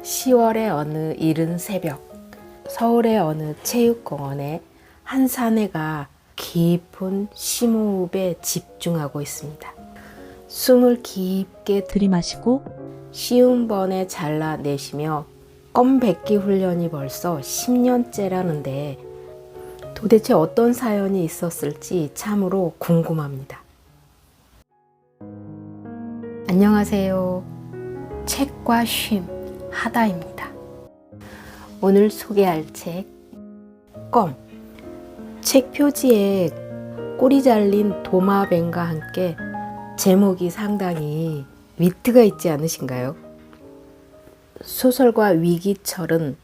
10월의 어느 이른 새벽, 서울의 어느 체육공원에 한 사내가 깊은 심호흡에 집중하고 있습니다. 숨을 깊게 들이마시고 쉬운 번에 잘라내시며 껌 뱉기 훈련이 벌써 10년째라는데 도대체 어떤 사연이 있었을지 참으로 궁금합니다. 안녕하세요. 책과 쉼 하다입니다. 오늘 소개할 책 껌. 책 표지에 꼬리 잘린 도마뱀과 함께 제목이 상당히 위트가 있지 않으신가요? 소설가 위기철은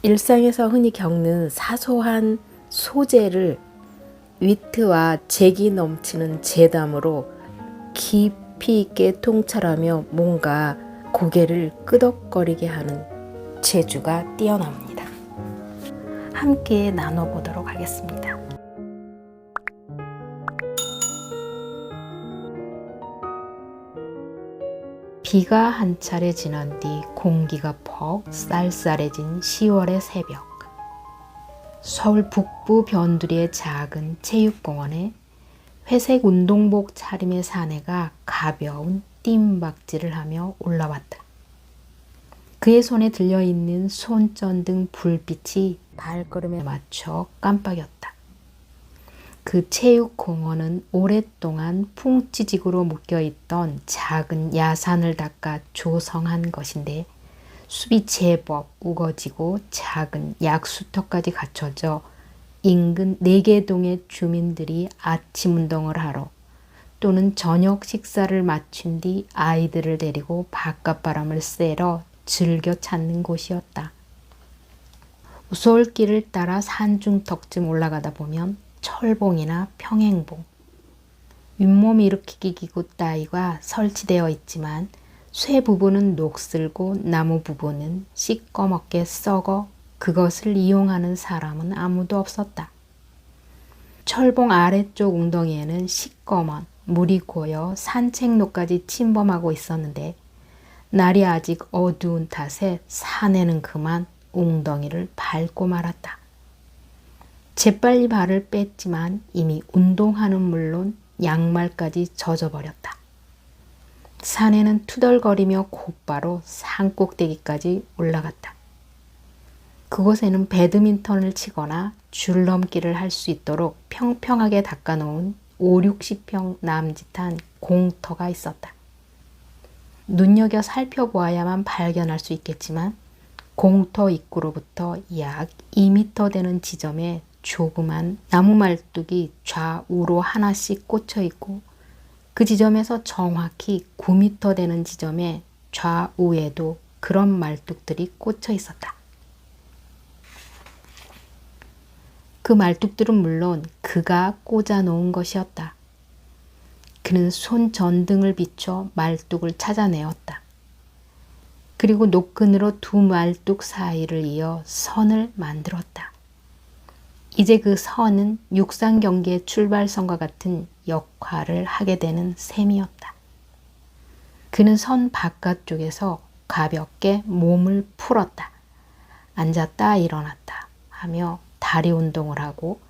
일상에서 흔히 겪는 사소한 소재를 위트와 재기 넘치는 재담으로 깊이 있게 통찰하며 뭔가 고개를 끄덕거리게 하는 재주가 뛰어납니다. 함께 나눠보도록 하겠습니다. 비가 한 차례 지난 뒤 공기가 퍽 쌀쌀해진 10월의 새벽. 서울 북부 변두리의 작은 체육공원에 회색 운동복 차림의 사내가 가벼운 뜀박질을 하며 올라왔다. 그의 손에 들려있는 손전등 불빛이 발걸음에 맞춰 깜빡였다. 그 체육공원은 오랫동안 풍지직으로 묶여있던 작은 야산을 닦아 조성한 것인데 숲이 제법 우거지고 작은 약수터까지 갖춰져 인근 4개 동의 주민들이 아침 운동을 하러 또는 저녁 식사를 마친 뒤 아이들을 데리고 바깥바람을 쐬러 즐겨 찾는 곳이었다. 우솔길을 따라 산중턱쯤 올라가다 보면 철봉이나 평행봉, 윗몸 일으키기 기구 따위가 설치되어 있지만 쇠 부분은 녹슬고 나무 부분은 시꺼멓게 썩어 그것을 이용하는 사람은 아무도 없었다. 철봉 아래쪽 웅덩이에는 시꺼먼 물이 고여 산책로까지 침범하고 있었는데 날이 아직 어두운 탓에 사내는 그만 웅덩이를 밟고 말았다. 재빨리 발을 뺐지만 이미 운동화는 물론 양말까지 젖어버렸다. 사내는 투덜거리며 곧바로 산꼭대기까지 올라갔다. 그곳에는 배드민턴을 치거나 줄넘기를 할 수 있도록 평평하게 닦아놓은 50-60평 남짓한 공터가 있었다. 눈여겨 살펴보아야만 발견할 수 있겠지만 공터 입구로부터 약 2m 되는 지점에 조그만 나무 말뚝이 좌우로 하나씩 꽂혀 있고 그 지점에서 정확히 9m 되는 지점에 좌우에도 그런 말뚝들이 꽂혀 있었다. 그 말뚝들은 물론 그가 꽂아 놓은 것이었다. 그는 손전등을 비춰 말뚝을 찾아내었다. 그리고 노끈으로 두 말뚝 사이를 이어 선을 만들었다. 이제 그 선은 육상 경기의 출발선과 같은 역할을 하게 되는 셈이었다. 그는 선 바깥쪽에서 가볍게 몸을 풀었다. 앉았다 일어났다 하며 다리 운동을 하고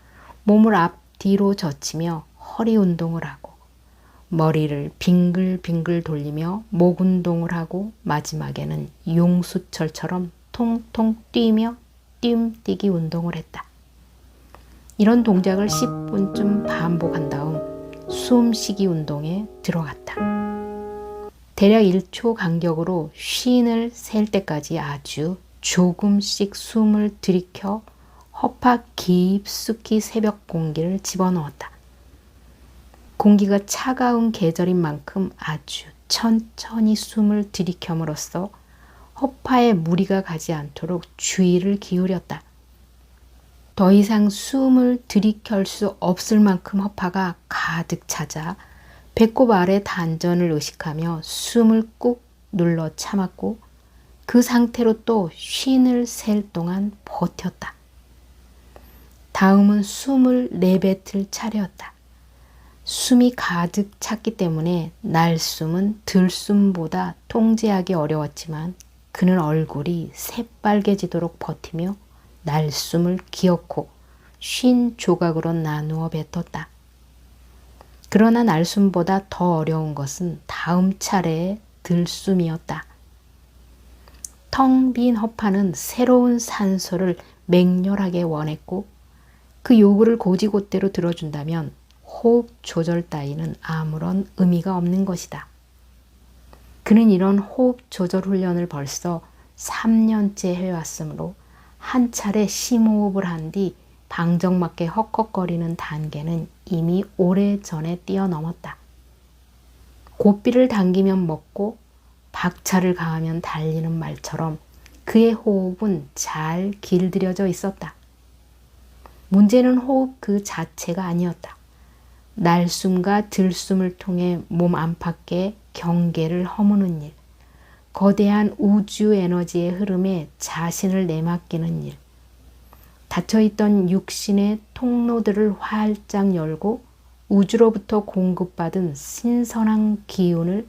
몸을 앞뒤로 젖히며 허리 운동을 하고 머리를 빙글빙글 돌리며 목 운동을 하고 마지막에는 용수철처럼 통통 뛰며 뜀뛰기 운동을 했다. 이런 동작을 10분쯤 반복한 다음 숨쉬기 운동에 들어갔다. 대략 1초 간격으로 쉰을 셀 때까지 아주 조금씩 숨을 들이켜 허파 깊숙이 새벽 공기를 집어넣었다. 공기가 차가운 계절인 만큼 아주 천천히 숨을 들이켬으로써 허파에 무리가 가지 않도록 주의를 기울였다. 더 이상 숨을 들이켤 수 없을 만큼 허파가 가득 차자 배꼽 아래 단전을 의식하며 숨을 꾹 눌러 참았고 그 상태로 또 쉰을 셀 동안 버텼다. 다음은 숨을 내뱉을 차례였다. 숨이 가득 찼기 때문에 날숨은 들숨보다 통제하기 어려웠지만 그는 얼굴이 새빨개지도록 버티며 날숨을 기어코 50조각으로 나누어 뱉었다. 그러나 날숨보다 더 어려운 것은 다음 차례의 들숨이었다. 텅 빈 허파는 새로운 산소를 맹렬하게 원했고 그 요구를 고지곳대로 들어준다면 호흡 조절 따위는 아무런 의미가 없는 것이다. 그는 이런 호흡 조절 훈련을 벌써 3년째 해왔으므로 한 차례 심호흡을 한 뒤 방정맞게 헉헉거리는 단계는 이미 오래전에 뛰어넘었다. 고삐를 당기면 먹고 박차를 가하면 달리는 말처럼 그의 호흡은 잘 길들여져 있었다. 문제는 호흡 그 자체가 아니었다. 날숨과 들숨을 통해 몸 안팎의 경계를 허무는 일, 거대한 우주 에너지의 흐름에 자신을 내맡기는 일, 닫혀있던 육신의 통로들을 활짝 열고 우주로부터 공급받은 신선한 기운을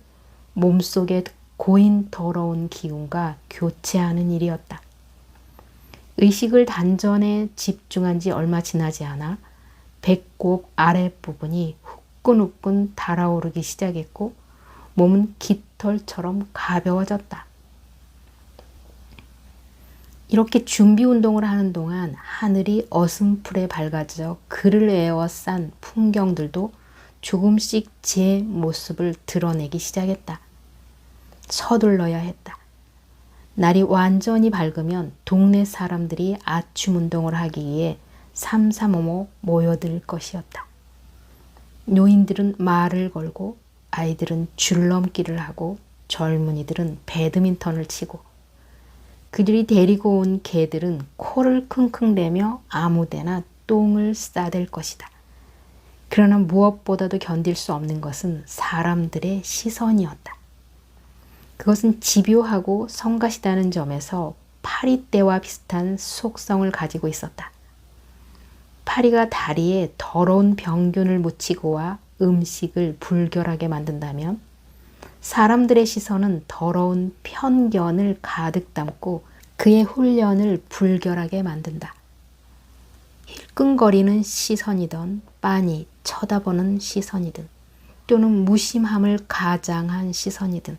몸속에 고인 더러운 기운과 교체하는 일이었다. 의식을 단전에 집중한 지 얼마 지나지 않아 배꼽 아랫부분이 후끈후끈 달아오르기 시작했고 몸은 깃털처럼 가벼워졌다. 이렇게 준비 운동을 하는 동안 하늘이 어슴풀에 밝아져 그를 에워싼 풍경들도 조금씩 제 모습을 드러내기 시작했다. 서둘러야 했다. 날이 완전히 밝으면 동네 사람들이 아침 운동을 하기 위해 삼삼오오 모여들 것이었다. 노인들은 말을 걸고 아이들은 줄넘기를 하고 젊은이들은 배드민턴을 치고 그들이 데리고 온 개들은 코를 킁킁대며 아무데나 똥을 싸댈 것이다. 그러나 무엇보다도 견딜 수 없는 것은 사람들의 시선이었다. 그것은 집요하고 성가시다는 점에서 파리떼와 비슷한 속성을 가지고 있었다. 파리가 다리에 더러운 병균을 묻히고 와 음식을 불결하게 만든다면 사람들의 시선은 더러운 편견을 가득 담고 그의 훈련을 불결하게 만든다. 힐끔거리는 시선이든 빤히 쳐다보는 시선이든 또는 무심함을 가장한 시선이든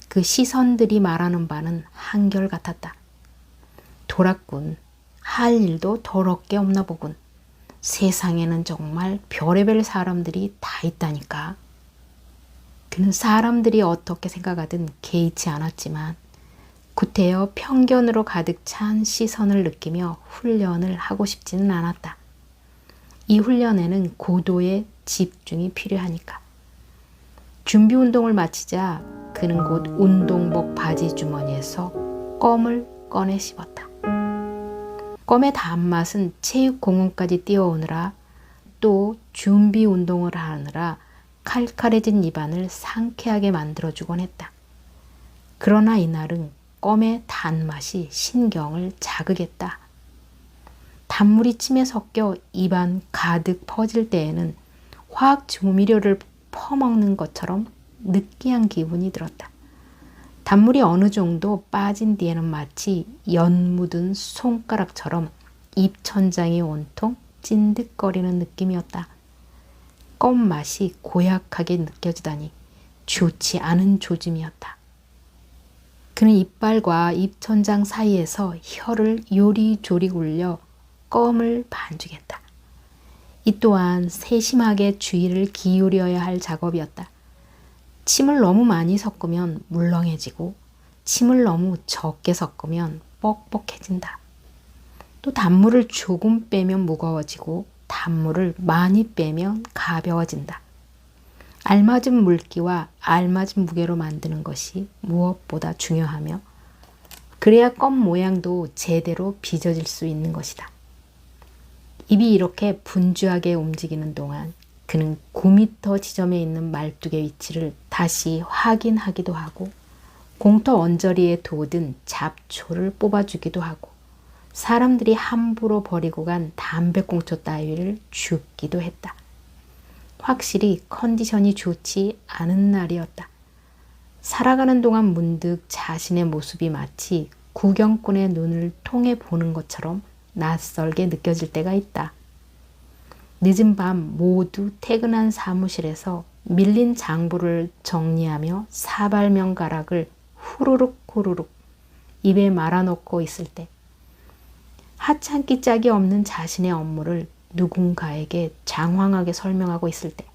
그 시선들이 말하는 바는 한결같았다. 돌았군. 할 일도 더럽게 없나 보군. 세상에는 정말 별의별 사람들이 다 있다니까. 그는 사람들이 어떻게 생각하든 개의치 않았지만 구태여 편견으로 가득 찬 시선을 느끼며 훈련을 하고 싶지는 않았다. 이 훈련에는 고도의 집중이 필요하니까. 준비 운동을 마치자 그는 곧 운동복 바지 주머니에서 껌을 꺼내 씹었다. 껌의 단맛은 체육공원까지 뛰어오느라 또 준비 운동을 하느라 칼칼해진 입안을 상쾌하게 만들어주곤 했다. 그러나 이날은 껌의 단맛이 신경을 자극했다. 단물이 침에 섞여 입안 가득 퍼질 때에는 화학 조미료를 퍼먹는 것처럼 느끼한 기분이 들었다. 단물이 어느 정도 빠진 뒤에는 마치 연 묻은 손가락처럼 입천장이 온통 찐득거리는 느낌이었다. 껌 맛이 고약하게 느껴지다니 좋지 않은 조짐이었다. 그는 이빨과 입천장 사이에서 혀를 요리조리 굴려 껌을 반죽했다. 이 또한 세심하게 주의를 기울여야 할 작업이었다. 침을 너무 많이 섞으면 물렁해지고 침을 너무 적게 섞으면 뻑뻑해진다. 또 단물을 조금 빼면 무거워지고 단물을 많이 빼면 가벼워진다. 알맞은 물기와 알맞은 무게로 만드는 것이 무엇보다 중요하며 그래야 껌 모양도 제대로 빚어질 수 있는 것이다. 입이 이렇게 분주하게 움직이는 동안 그는 9m 지점에 있는 말뚝의 위치를 다시 확인하기도 하고 공터 언저리에 돋은 잡초를 뽑아주기도 하고 사람들이 함부로 버리고 간 담배꽁초 따위를 줍기도 했다. 확실히 컨디션이 좋지 않은 날이었다. 살아가는 동안 문득 자신의 모습이 마치 구경꾼의 눈을 통해 보는 것처럼 낯설게 느껴질 때가 있다. 늦은 밤 모두 퇴근한 사무실에서 밀린 장부를 정리하며 사발면 가락을 후루룩 후루룩 입에 말아놓고 있을 때, 하찮기 짝이 없는 자신의 업무를 누군가에게 장황하게 설명하고 있을 때,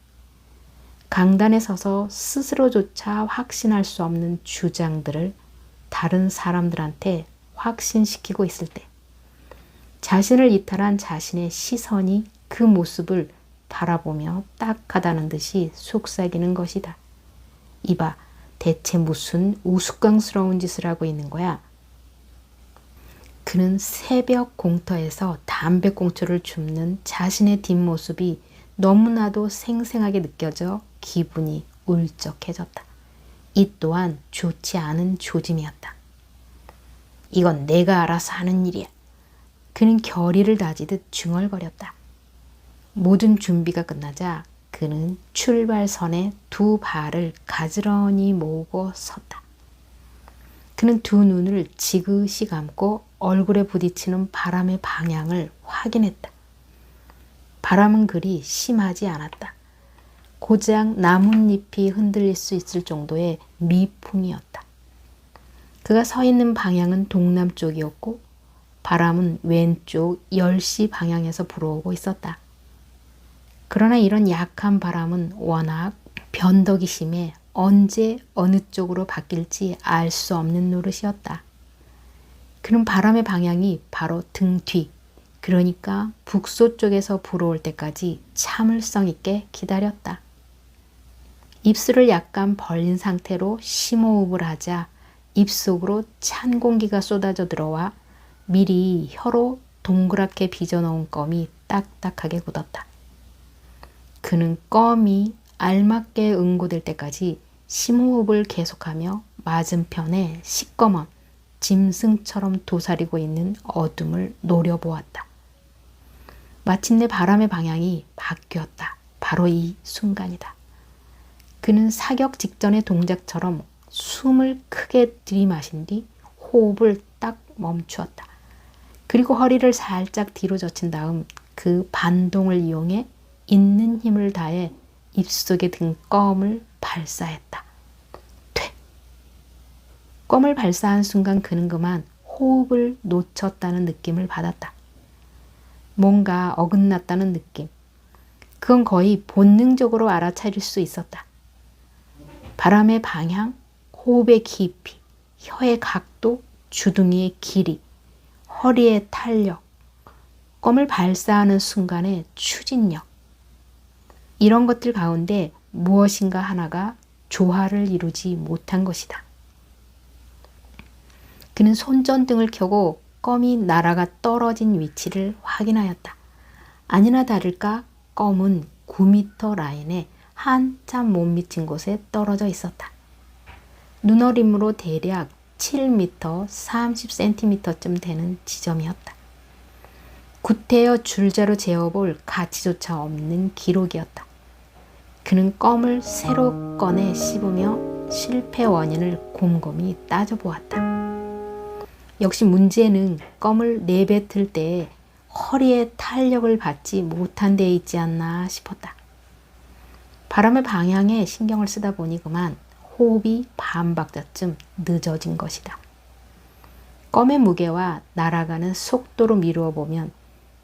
강단에 서서 스스로조차 확신할 수 없는 주장들을 다른 사람들한테 확신시키고 있을 때, 자신을 이탈한 자신의 시선이 그 모습을 바라보며 딱하다는 듯이 속삭이는 것이다. 이봐, 대체 무슨 우스꽝스러운 짓을 하고 있는 거야? 그는 새벽 공터에서 담배꽁초를 줍는 자신의 뒷모습이 너무나도 생생하게 느껴져 기분이 울적해졌다. 이 또한 좋지 않은 조짐이었다. 이건 내가 알아서 하는 일이야. 그는 결의를 다지듯 중얼거렸다. 모든 준비가 끝나자 그는 출발선에 두 발을 가지런히 모으고 섰다. 그는 두 눈을 지그시 감고 얼굴에 부딪히는 바람의 방향을 확인했다. 바람은 그리 심하지 않았다. 고작 나뭇잎이 흔들릴 수 있을 정도의 미풍이었다. 그가 서 있는 방향은 동남쪽이었고 바람은 왼쪽 10시 방향에서 불어오고 있었다. 그러나 이런 약한 바람은 워낙 변덕이 심해 언제 어느 쪽으로 바뀔지 알 수 없는 노릇이었다. 그는 바람의 방향이 바로 등 뒤, 그러니까 북서쪽에서 불어올 때까지 참을성 있게 기다렸다. 입술을 약간 벌린 상태로 심호흡을 하자 입속으로 찬 공기가 쏟아져 들어와 미리 혀로 동그랗게 빚어놓은 껌이 딱딱하게 굳었다. 그는 껌이 알맞게 응고될 때까지 심호흡을 계속하며 맞은편에 시꺼먼 짐승처럼 도사리고 있는 어둠을 노려보았다. 마침내 바람의 방향이 바뀌었다. 바로 이 순간이다. 그는 사격 직전의 동작처럼 숨을 크게 들이마신 뒤 호흡을 딱 멈추었다. 그리고 허리를 살짝 뒤로 젖힌 다음 그 반동을 이용해 있는 힘을 다해 입속에 든 껌을 발사했다. 퇴! 껌을 발사한 순간 그는 그만 호흡을 놓쳤다는 느낌을 받았다. 뭔가 어긋났다는 느낌. 그건 거의 본능적으로 알아차릴 수 있었다. 바람의 방향, 호흡의 깊이, 혀의 각도, 주둥이의 길이, 허리의 탄력, 껌을 발사하는 순간의 추진력. 이런 것들 가운데 무엇인가 하나가 조화를 이루지 못한 것이다. 그는 손전등을 켜고 껌이 날아가 떨어진 위치를 확인하였다. 아니나 다를까 껌은 9m 라인에 한참 못 미친 곳에 떨어져 있었다. 눈어림으로 대략 7m 30cm쯤 되는 지점이었다. 구태여 줄자로 재어볼 가치조차 없는 기록이었다. 그는 껌을 새로 꺼내 씹으며 실패 원인을 곰곰이 따져보았다. 역시 문제는 껌을 내뱉을 때 허리에 탄력을 받지 못한 데 있지 않나 싶었다. 바람의 방향에 신경을 쓰다 보니 그만 호흡이 반 박자쯤 늦어진 것이다. 껌의 무게와 날아가는 속도로 미루어 보면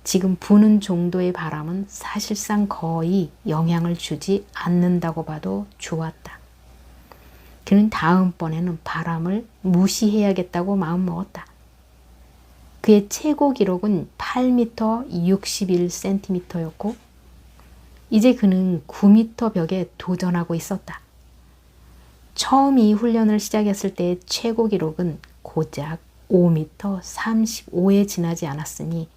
지금 부는 정도의 바람은 사실상 거의 영향을 주지 않는다고 봐도 좋았다. 그는 다음번에는 바람을 무시해야겠다고 마음먹었다. 그의 최고 기록은 8m 61cm였고 이제 그는 9m 벽에 도전하고 있었다. 처음 이 훈련을 시작했을 때의 최고 기록은 고작 5m 35에 지나지 않았으니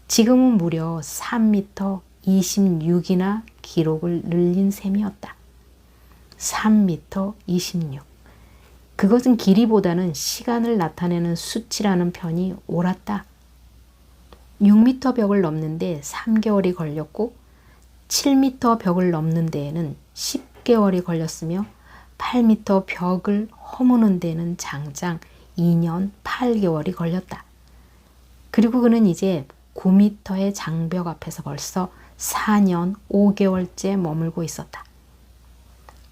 지금은 무려 3m 26이나 기록을 늘린 셈이었다. 3m 26. 그것은 길이보다는 시간을 나타내는 수치라는 편이 옳았다. 6m 벽을 넘는데 3개월이 걸렸고 7m 벽을 넘는 데에는 10개월이 걸렸으며 8m 벽을 허무는 데는 장장 2년 8개월이 걸렸다. 그리고 그는 이제 9m의 장벽 앞에서 벌써 4년 5개월째 머물고 있었다.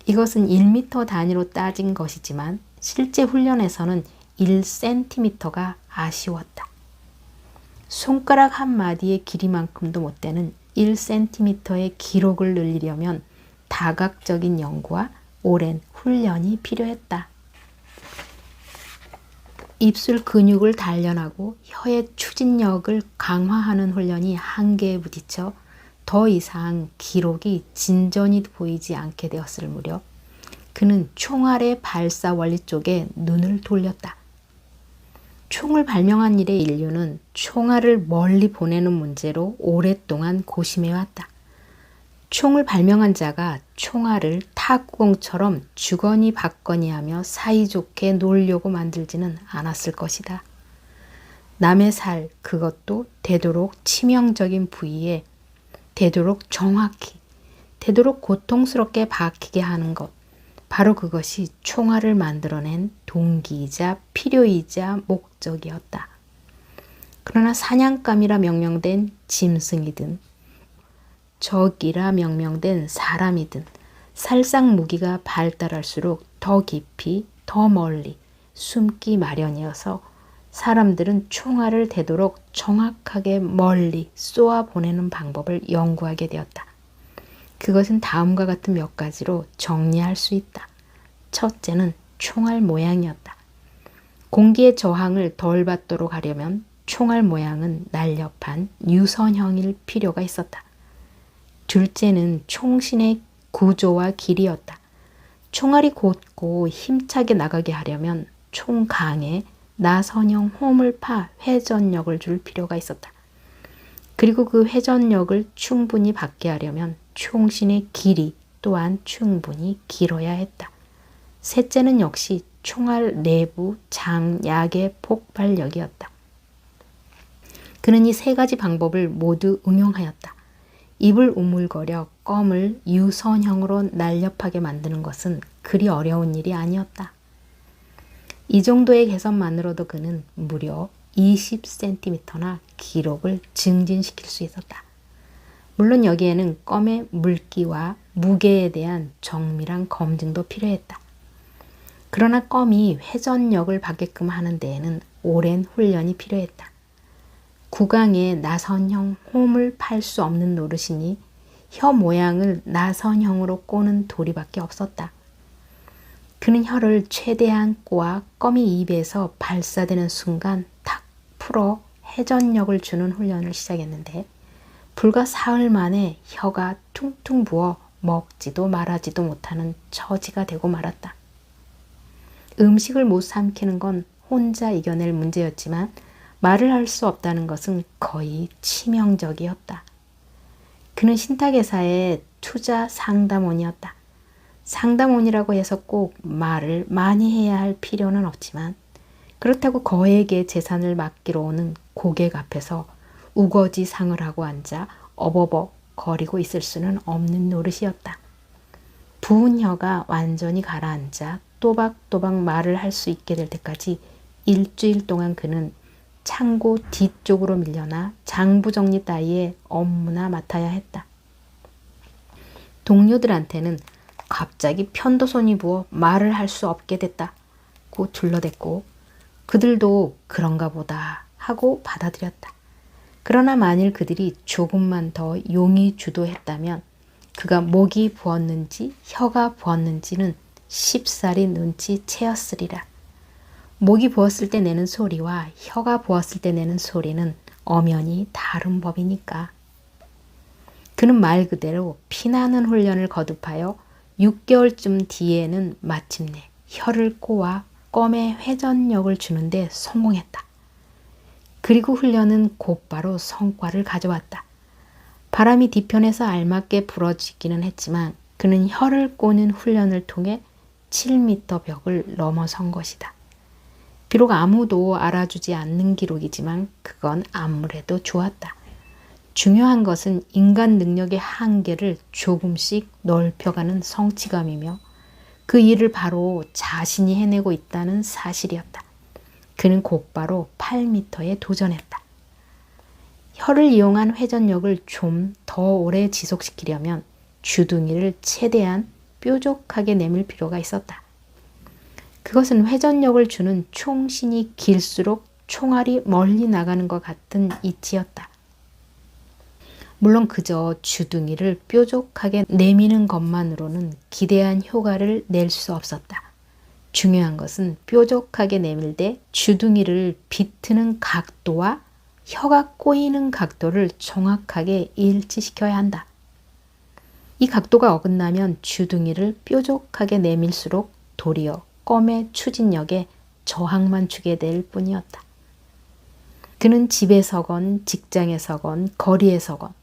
이것은 1m 단위로 따진 것이지만 실제 훈련에서는 1cm가 아쉬웠다. 손가락 한 마디의 길이만큼도 못 되는 1cm의 기록을 늘리려면 다각적인 연구와 오랜 훈련이 필요했다. 입술 근육을 단련하고 혀의 추진력을 강화하는 훈련이 한계에 부딪혀 더 이상 기록이 진전이 보이지 않게 되었을 무렵 그는 총알의 발사 원리 쪽에 눈을 돌렸다. 총을 발명한 이래 인류는 총알을 멀리 보내는 문제로 오랫동안 고심해왔다. 총을 발명한 자가 총알을 탁구공처럼 주거니 받거니 하며 사이좋게 놀려고 만들지는 않았을 것이다. 남의 살, 그것도 되도록 치명적인 부위에 되도록 정확히, 되도록 고통스럽게 박히게 하는 것, 바로 그것이 총알을 만들어낸 동기이자 필요이자 목적이었다. 그러나 사냥감이라 명명된 짐승이든 적이라 명명된 사람이든 살상 무기가 발달할수록 더 깊이 더 멀리 숨기 마련이어서 사람들은 총알을 되도록 정확하게 멀리 쏘아 보내는 방법을 연구하게 되었다. 그것은 다음과 같은 몇 가지로 정리할 수 있다. 첫째는 총알 모양이었다. 공기의 저항을 덜 받도록 하려면 총알 모양은 날렵한 유선형일 필요가 있었다. 둘째는 총신의 구조와 길이였다. 총알이 곧고 힘차게 나가게 하려면 총강에 나선형 호물파 회전력을 줄 필요가 있었다. 그리고 그 회전력을 충분히 받게 하려면 총신의 길이 또한 충분히 길어야 했다. 셋째는 역시 총알 내부 장약의 폭발력이었다. 그는 이 세 가지 방법을 모두 응용하였다. 입을 우물거려 껌을 유선형으로 날렵하게 만드는 것은 그리 어려운 일이 아니었다. 이 정도의 개선만으로도 그는 무려 20cm나 기록을 증진시킬 수 있었다. 물론 여기에는 껌의 물기와 무게에 대한 정밀한 검증도 필요했다. 그러나 껌이 회전력을 받게끔 하는 데에는 오랜 훈련이 필요했다. 구강에 나선형 홈을 팔 수 없는 노릇이니 혀 모양을 나선형으로 꼬는 도리밖에 없었다. 그는 혀를 최대한 꼬아 껌이 입에서 발사되는 순간 탁 풀어 회전력을 주는 훈련을 시작했는데 불과 사흘 만에 혀가 퉁퉁 부어 먹지도 말하지도 못하는 처지가 되고 말았다. 음식을 못 삼키는 건 혼자 이겨낼 문제였지만 말을 할 수 없다는 것은 거의 치명적이었다. 그는 신탁회사의 투자 상담원이었다. 상담원이라고 해서 꼭 말을 많이 해야 할 필요는 없지만 그렇다고 거액의 재산을 맡기러 오는 고객 앞에서 우거지 상을 하고 앉아 어버버 거리고 있을 수는 없는 노릇이었다. 부은 혀가 완전히 가라앉아 또박또박 말을 할 수 있게 될 때까지 일주일 동안 그는 창고 뒤쪽으로 밀려나 장부 정리 따위의 업무나 맡아야 했다. 동료들한테는 갑자기 편도선이 부어 말을 할 수 없게 됐다고 둘러댔고 그들도 그런가 보다 하고 받아들였다. 그러나 만일 그들이 조금만 더 용이 주도했다면 그가 목이 부었는지 혀가 부었는지는 쉽사리 눈치채었으리라. 목이 부었을 때 내는 소리와 혀가 부었을 때 내는 소리는 엄연히 다른 법이니까. 그는 말 그대로 피나는 훈련을 거듭하여 6개월쯤 뒤에는 마침내 혀를 꼬아 껌에 회전력을 주는데 성공했다. 그리고 훈련은 곧바로 성과를 가져왔다. 바람이 뒤편에서 알맞게 불어지기는 했지만 그는 혀를 꼬는 훈련을 통해 7m 벽을 넘어선 것이다. 비록 아무도 알아주지 않는 기록이지만 그건 아무래도 좋았다. 중요한 것은 인간 능력의 한계를 조금씩 넓혀가는 성취감이며 그 일을 바로 자신이 해내고 있다는 사실이었다. 그는 곧바로 8m에 도전했다. 혀를 이용한 회전력을 좀 더 오래 지속시키려면 주둥이를 최대한 뾰족하게 내밀 필요가 있었다. 그것은 회전력을 주는 총신이 길수록 총알이 멀리 나가는 것 같은 이치였다. 물론 그저 주둥이를 뾰족하게 내미는 것만으로는 기대한 효과를 낼 수 없었다. 중요한 것은 뾰족하게 내밀 때 주둥이를 비트는 각도와 혀가 꼬이는 각도를 정확하게 일치시켜야 한다. 이 각도가 어긋나면 주둥이를 뾰족하게 내밀수록 도리어 껌의 추진력에 저항만 주게 될 뿐이었다. 그는 집에서건 직장에서건 거리에서건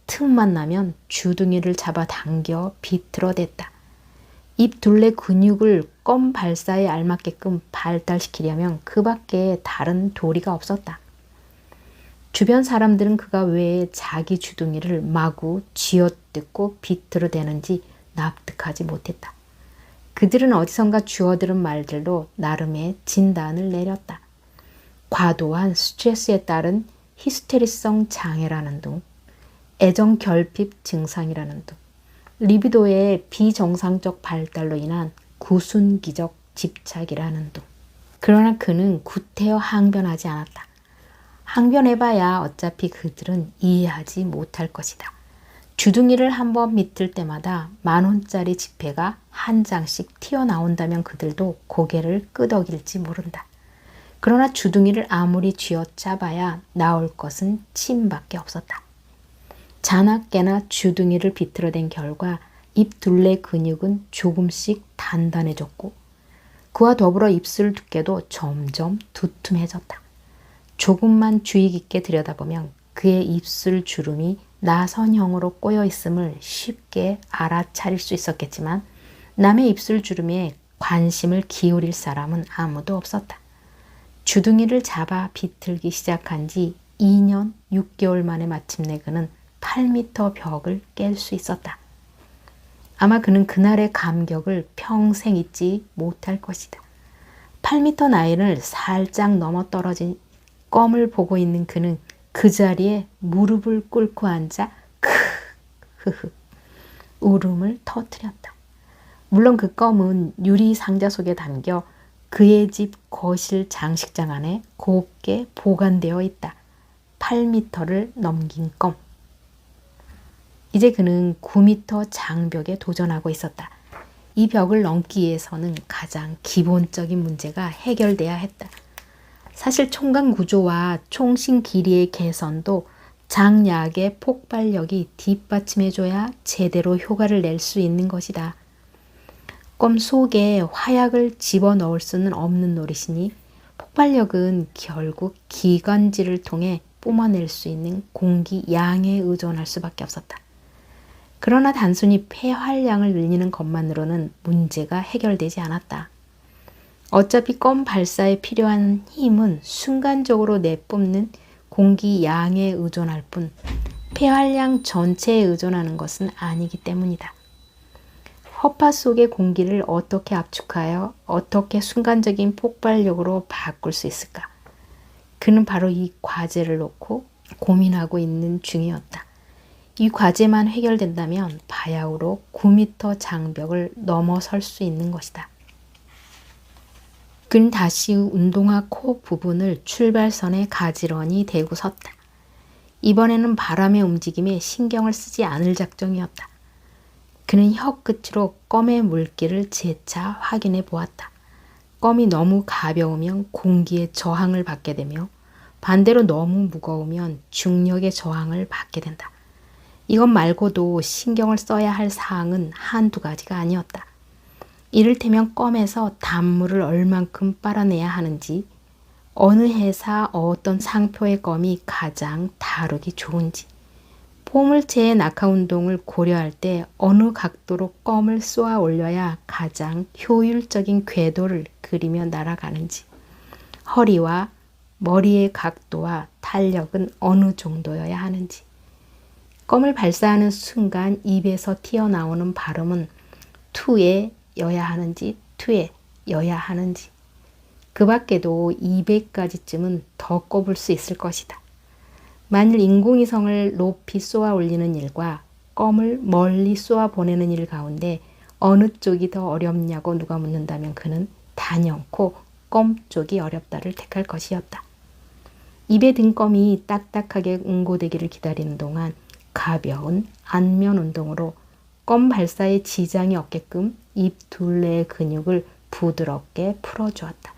틈만 나면 주둥이를 잡아당겨 비틀어댔다. 입 둘레 근육을 껌 발사에 알맞게끔 발달시키려면 그 밖에 다른 도리가 없었다. 주변 사람들은 그가 왜 자기 주둥이를 마구 쥐어뜯고 비틀어대는지 납득하지 못했다. 그들은 어디선가 주워들은 말들로 나름의 진단을 내렸다. 과도한 스트레스에 따른 히스테리성 장애라는 둥, 애정 결핍 증상이라는 둥, 리비도의 비정상적 발달로 인한 구순기적 집착이라는 둥. 그러나 그는 구태여 항변하지 않았다. 항변해봐야 어차피 그들은 이해하지 못할 것이다. 주둥이를 한번 밑을 때마다 10,000원짜리 지폐가 한 장씩 튀어나온다면 그들도 고개를 끄덕일지 모른다. 그러나 주둥이를 아무리 쥐어짜봐야 나올 것은 침밖에 없었다. 자나깨나 주둥이를 비틀어댄 결과 입 둘레 근육은 조금씩 단단해졌고 그와 더불어 입술 두께도 점점 두툼해졌다. 조금만 주의 깊게 들여다보면 그의 입술 주름이 나선형으로 꼬여 있음을 쉽게 알아차릴 수 있었겠지만 남의 입술 주름에 관심을 기울일 사람은 아무도 없었다. 주둥이를 잡아 비틀기 시작한 지 2년 6개월 만에 마침내 그는 8m 벽을 깰 수 있었다. 아마 그는 그날의 감격을 평생 잊지 못할 것이다. 8m 라인을 살짝 넘어 떨어진 껌을 보고 있는 그는 그 자리에 무릎을 꿇고 앉아 크흐흐 울음을 터뜨렸다. 물론 그 껌은 유리 상자 속에 담겨 그의 집 거실 장식장 안에 곱게 보관되어 있다. 8m를 넘긴 껌. 이제 그는 9m 장벽에 도전하고 있었다. 이 벽을 넘기 위해서는 가장 기본적인 문제가 해결돼야 했다. 사실 총간 구조와 총신 길이의 개선도 장약의 폭발력이 뒷받침해줘야 제대로 효과를 낼 수 있는 것이다. 껌 속에 화약을 집어넣을 수는 없는 노릇이니 폭발력은 결국 기관지를 통해 뿜어낼 수 있는 공기 양에 의존할 수밖에 없었다. 그러나 단순히 폐활량을 늘리는 것만으로는 문제가 해결되지 않았다. 어차피 껌 발사에 필요한 힘은 순간적으로 내뿜는 공기 양에 의존할 뿐 폐활량 전체에 의존하는 것은 아니기 때문이다. 허파 속의 공기를 어떻게 압축하여 어떻게 순간적인 폭발력으로 바꿀 수 있을까? 그는 바로 이 과제를 놓고 고민하고 있는 중이었다. 이 과제만 해결된다면 바야흐로 9m 장벽을 넘어설 수 있는 것이다. 그는 다시 운동화 코 부분을 출발선에 가지런히 대고 섰다. 이번에는 바람의 움직임에 신경을 쓰지 않을 작정이었다. 그는 혀 끝으로 껌의 물기를 재차 확인해 보았다. 껌이 너무 가벼우면 공기의 저항을 받게 되며 반대로 너무 무거우면 중력의 저항을 받게 된다. 이것 말고도 신경을 써야 할 사항은 한두 가지가 아니었다. 이를테면 껌에서 단물을 얼만큼 빨아내야 하는지, 어느 회사 어떤 상표의 껌이 가장 다루기 좋은지, 포물체의 낙하 운동을 고려할 때 어느 각도로 껌을 쏘아 올려야 가장 효율적인 궤도를 그리며 날아가는지, 허리와 머리의 각도와 탄력은 어느 정도여야 하는지, 껌을 발사하는 순간 입에서 튀어나오는 발음은 투의 여야 하는지 투여야 하는지 그 밖에도 200가지쯤은 더 꼽을 수 있을 것이다. 만일 인공위성을 높이 쏘아 올리는 일과 껌을 멀리 쏘아 보내는 일 가운데 어느 쪽이 더 어렵냐고 누가 묻는다면 그는 단연코 껌 쪽이 어렵다를 택할 것이었다. 입에 든 껌이 딱딱하게 응고되기를 기다리는 동안 가벼운 안면 운동으로 껌 발사에 지장이 없게끔 입 둘레의 근육을 부드럽게 풀어주었다.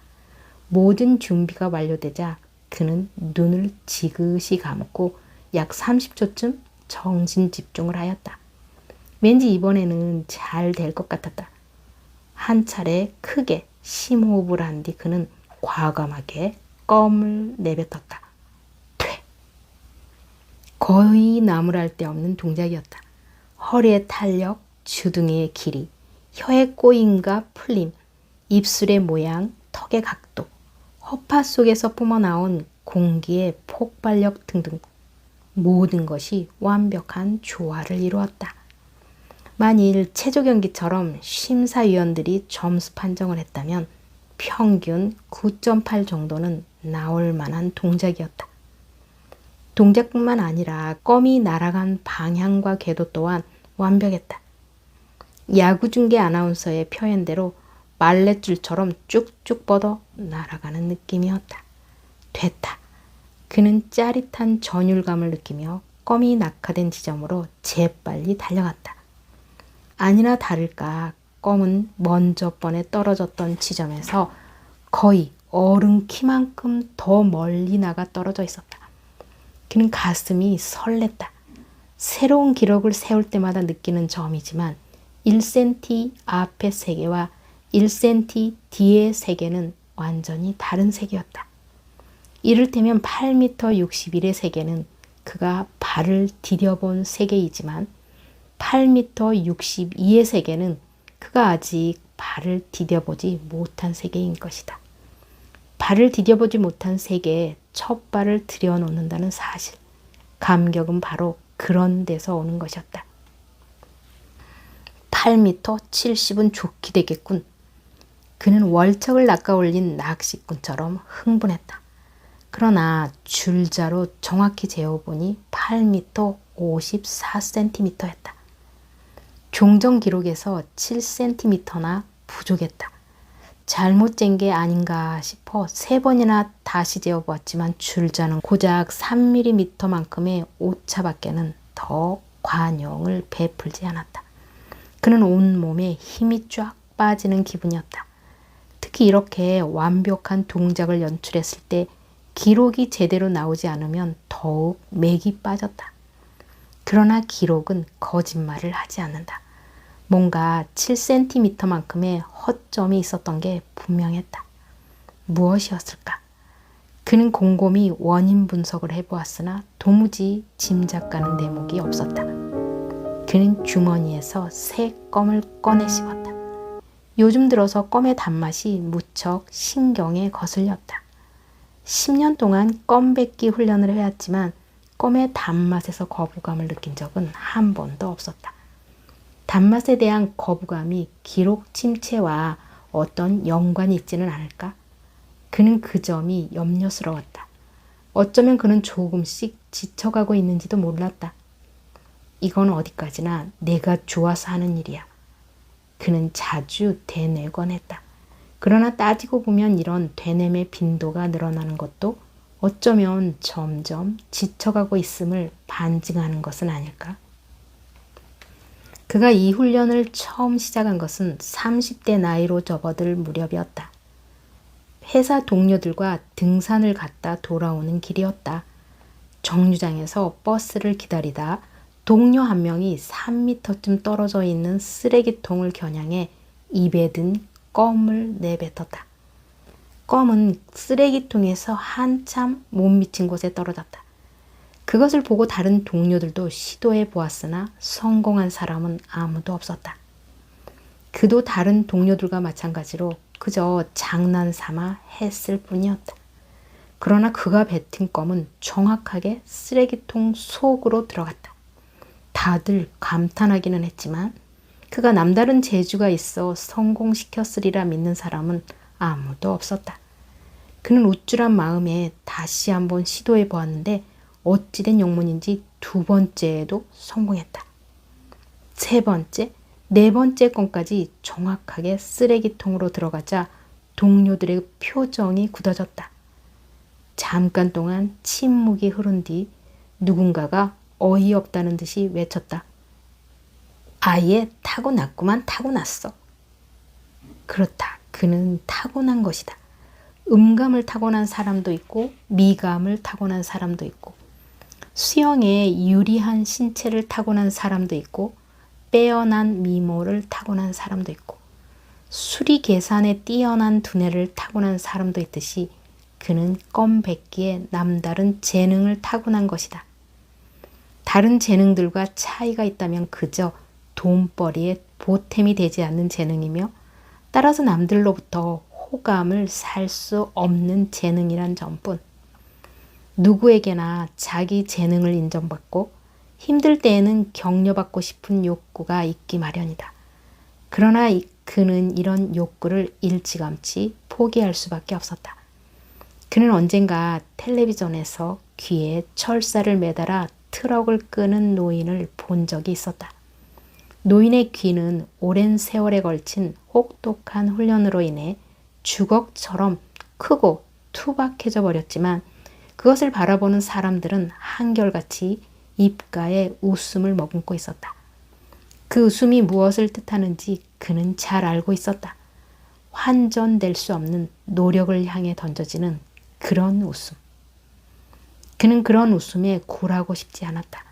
모든 준비가 완료되자 그는 눈을 지그시 감고 약 30초쯤 정신 집중을 하였다. 왠지 이번에는 잘 될 것 같았다. 한 차례 크게 심호흡을 한 뒤 그는 과감하게 껌을 내뱉었다. 퇴! 거의 나무랄 데 없는 동작이었다. 허리의 탄력, 주둥이의 길이, 혀의 꼬임과 풀림, 입술의 모양, 턱의 각도, 허파 속에서 뿜어나온 공기의 폭발력 등등 모든 것이 완벽한 조화를 이루었다. 만일 체조 경기처럼 심사위원들이 점수 판정을 했다면 평균 9.8 정도는 나올 만한 동작이었다. 동작뿐만 아니라 껌이 날아간 방향과 궤도 또한 완벽했다. 야구 중계 아나운서의 표현대로 말렛줄처럼 쭉쭉 뻗어 날아가는 느낌이었다. 됐다. 그는 짜릿한 전율감을 느끼며 껌이 낙하된 지점으로 재빨리 달려갔다. 아니나 다를까 껌은 먼저 번에 떨어졌던 지점에서 거의 어른 키만큼 더 멀리 나가 떨어져 있었다. 그는 가슴이 설렜다. 새로운 기록을 세울 때마다 느끼는 점이지만 1cm 앞의 세계와 1cm 뒤의 세계는 완전히 다른 세계였다. 이를테면 8m 61의 세계는 그가 발을 디뎌본 세계이지만 8m 62의 세계는 그가 아직 발을 디뎌보지 못한 세계인 것이다. 발을 디뎌보지 못한 세계에 첫 발을 들여놓는다는 사실. 감격은 바로 그런 데서 오는 것이었다. 8m 70은 좋게 되겠군. 그는 월척을 낚아올린 낚시꾼처럼 흥분했다. 그러나 줄자로 정확히 재어보니 8m 54cm였다. 종전 기록에서 7cm나 부족했다. 잘못 잰 게 아닌가 싶어 3번이나 다시 재어보았지만 줄자는 고작 3mm만큼의 오차밖에는 더 관용을 베풀지 않았다. 그는 온몸에 힘이 쫙 빠지는 기분이었다. 특히 이렇게 완벽한 동작을 연출했을 때 기록이 제대로 나오지 않으면 더욱 맥이 빠졌다. 그러나 기록은 거짓말을 하지 않는다. 뭔가 7cm만큼의 허점이 있었던 게 분명했다. 무엇이었을까? 그는 곰곰이 원인 분석을 해보았으나 도무지 짐작 가는 대목이 없었다. 그는 주머니에서 새 껌을 꺼내 씹었다. 요즘 들어서 껌의 단맛이 무척 신경에 거슬렸다. 10년 동안 껌 뱉기 훈련을 해왔지만 껌의 단맛에서 거부감을 느낀 적은 한 번도 없었다. 단맛에 대한 거부감이 기록 침체와 어떤 연관이 있지는 않을까? 그는 그 점이 염려스러웠다. 어쩌면 그는 조금씩 지쳐가고 있는지도 몰랐다. 이건 어디까지나 내가 좋아서 하는 일이야. 그는 자주 되뇌곤 했다. 그러나 따지고 보면 이런 되뇌의 빈도가 늘어나는 것도 어쩌면 점점 지쳐가고 있음을 반증하는 것은 아닐까? 그가 이 훈련을 처음 시작한 것은 30대 나이로 접어들 무렵이었다. 회사 동료들과 등산을 갔다 돌아오는 길이었다. 정류장에서 버스를 기다리다 동료 한 명이 3m쯤 떨어져 있는 쓰레기통을 겨냥해 입에 든 껌을 내뱉었다. 껌은 쓰레기통에서 한참 못 미친 곳에 떨어졌다. 그것을 보고 다른 동료들도 시도해 보았으나 성공한 사람은 아무도 없었다. 그도 다른 동료들과 마찬가지로 그저 장난삼아 했을 뿐이었다. 그러나 그가 뱉은 껌은 정확하게 쓰레기통 속으로 들어갔다. 다들 감탄하기는 했지만 그가 남다른 재주가 있어 성공시켰으리라 믿는 사람은 아무도 없었다. 그는 우쭐한 마음에 다시 한번 시도해 보았는데 어찌된 영문인지 두 번째에도 성공했다. 세 번째, 네 번째 건까지 정확하게 쓰레기통으로 들어가자 동료들의 표정이 굳어졌다. 잠깐 동안 침묵이 흐른 뒤 누군가가 어이없다는 듯이 외쳤다. 아예 타고났구만. 타고났어. 그렇다. 그는 타고난 것이다. 음감을 타고난 사람도 있고 미감을 타고난 사람도 있고 수영에 유리한 신체를 타고난 사람도 있고 빼어난 미모를 타고난 사람도 있고 수리 계산에 뛰어난 두뇌를 타고난 사람도 있듯이 그는 껌뱉기에 남다른 재능을 타고난 것이다. 다른 재능들과 차이가 있다면 그저 돈벌이에 보탬이 되지 않는 재능이며 따라서 남들로부터 호감을 살 수 없는 재능이란 점뿐. 누구에게나 자기 재능을 인정받고 힘들 때에는 격려받고 싶은 욕구가 있기 마련이다. 그러나 그는 이런 욕구를 일찌감치 포기할 수밖에 없었다. 그는 언젠가 텔레비전에서 귀에 철사를 매달아 트럭을 끄는 노인을 본 적이 있었다. 노인의 귀는 오랜 세월에 걸친 혹독한 훈련으로 인해 주걱처럼 크고 투박해져 버렸지만 그것을 바라보는 사람들은 한결같이 입가에 웃음을 머금고 있었다. 그 웃음이 무엇을 뜻하는지 그는 잘 알고 있었다. 환전될 수 없는 노력을 향해 던져지는 그런 웃음. 그는 그런 웃음에 굴하고 싶지 않았다.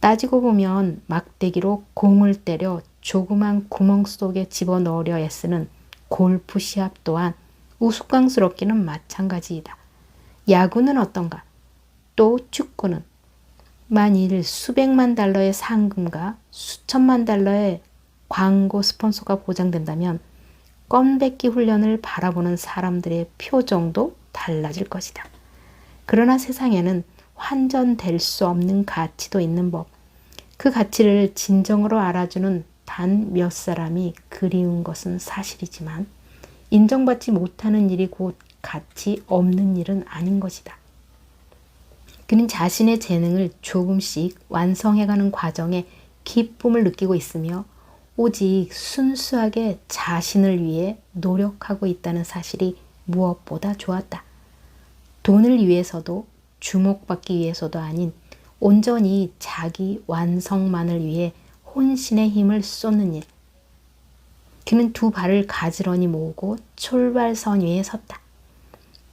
따지고 보면 막대기로 공을 때려 조그만 구멍 속에 집어넣으려 애쓰는 골프 시합 또한 우스꽝스럽기는 마찬가지이다. 야구는 어떤가? 또 축구는? 만일 수백만 달러의 상금과 수천만 달러의 광고 스폰서가 보장된다면 껌뱉기 훈련을 바라보는 사람들의 표정도 달라질 것이다. 그러나 세상에는 환전될 수 없는 가치도 있는 법. 그 가치를 진정으로 알아주는 단 몇 사람이 그리운 것은 사실이지만 인정받지 못하는 일이 곧 가치 없는 일은 아닌 것이다. 그는 자신의 재능을 조금씩 완성해가는 과정에 기쁨을 느끼고 있으며 오직 순수하게 자신을 위해 노력하고 있다는 사실이 무엇보다 좋았다. 돈을 위해서도 주목받기 위해서도 아닌 온전히 자기 완성만을 위해 혼신의 힘을 쏟는 일. 그는 두 발을 가지런히 모으고 출발선 위에 섰다.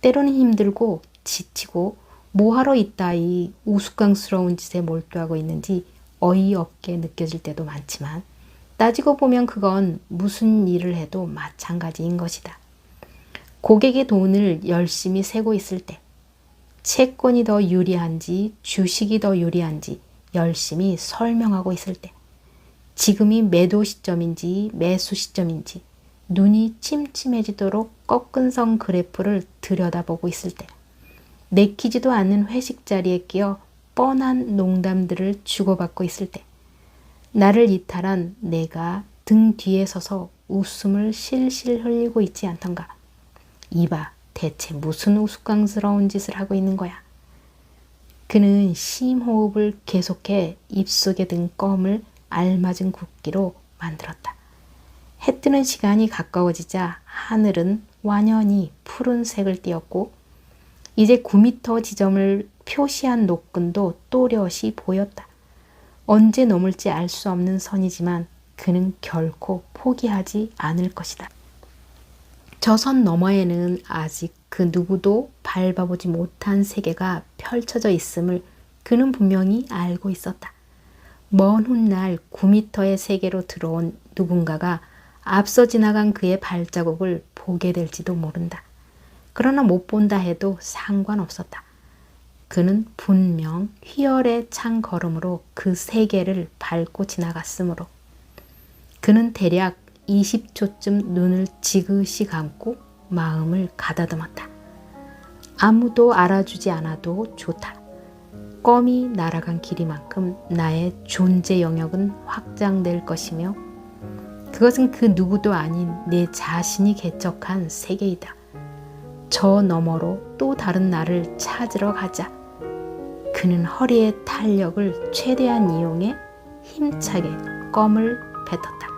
때로는 힘들고 지치고 뭐하러 이따위 우스꽝스러운 짓에 몰두하고 있는지 어이없게 느껴질 때도 많지만 따지고 보면 그건 무슨 일을 해도 마찬가지인 것이다. 고객의 돈을 열심히 세고 있을 때 채권이 더 유리한지 주식이 더 유리한지 열심히 설명하고 있을 때 지금이 매도 시점인지 매수 시점인지 눈이 침침해지도록 꺾은 선 그래프를 들여다보고 있을 때 내키지도 않는 회식 자리에 끼어 뻔한 농담들을 주고받고 있을 때 나를 이탈한 내가 등 뒤에 서서 웃음을 실실 흘리고 있지 않던가. 이봐, 대체 무슨 우스꽝스러운 짓을 하고 있는 거야. 그는 심호흡을 계속해 입속에 든 껌을 알맞은 굵기로 만들었다. 해 뜨는 시간이 가까워지자 하늘은 완연히 푸른색을 띠었고 이제 9m 지점을 표시한 노끈도 또렷이 보였다. 언제 넘을지 알 수 없는 선이지만 그는 결코 포기하지 않을 것이다. 저 선 너머에는 아직 그 누구도 밟아보지 못한 세계가 펼쳐져 있음을 그는 분명히 알고 있었다. 먼 훗날 9m의 세계로 들어온 누군가가 앞서 지나간 그의 발자국을 보게 될지도 모른다. 그러나 못 본다 해도 상관없었다. 그는 분명 희열의 찬 걸음으로 그 세계를 밟고 지나갔으므로 그는 대략 20초쯤 눈을 지그시 감고 마음을 가다듬었다. 아무도 알아주지 않아도 좋다. 껌이 날아간 길이만큼 나의 존재 영역은 확장될 것이며 그것은 그 누구도 아닌 내 자신이 개척한 세계이다. 저 너머로 또 다른 나를 찾으러 가자. 그는 허리의 탄력을 최대한 이용해 힘차게 껌을 뱉었다.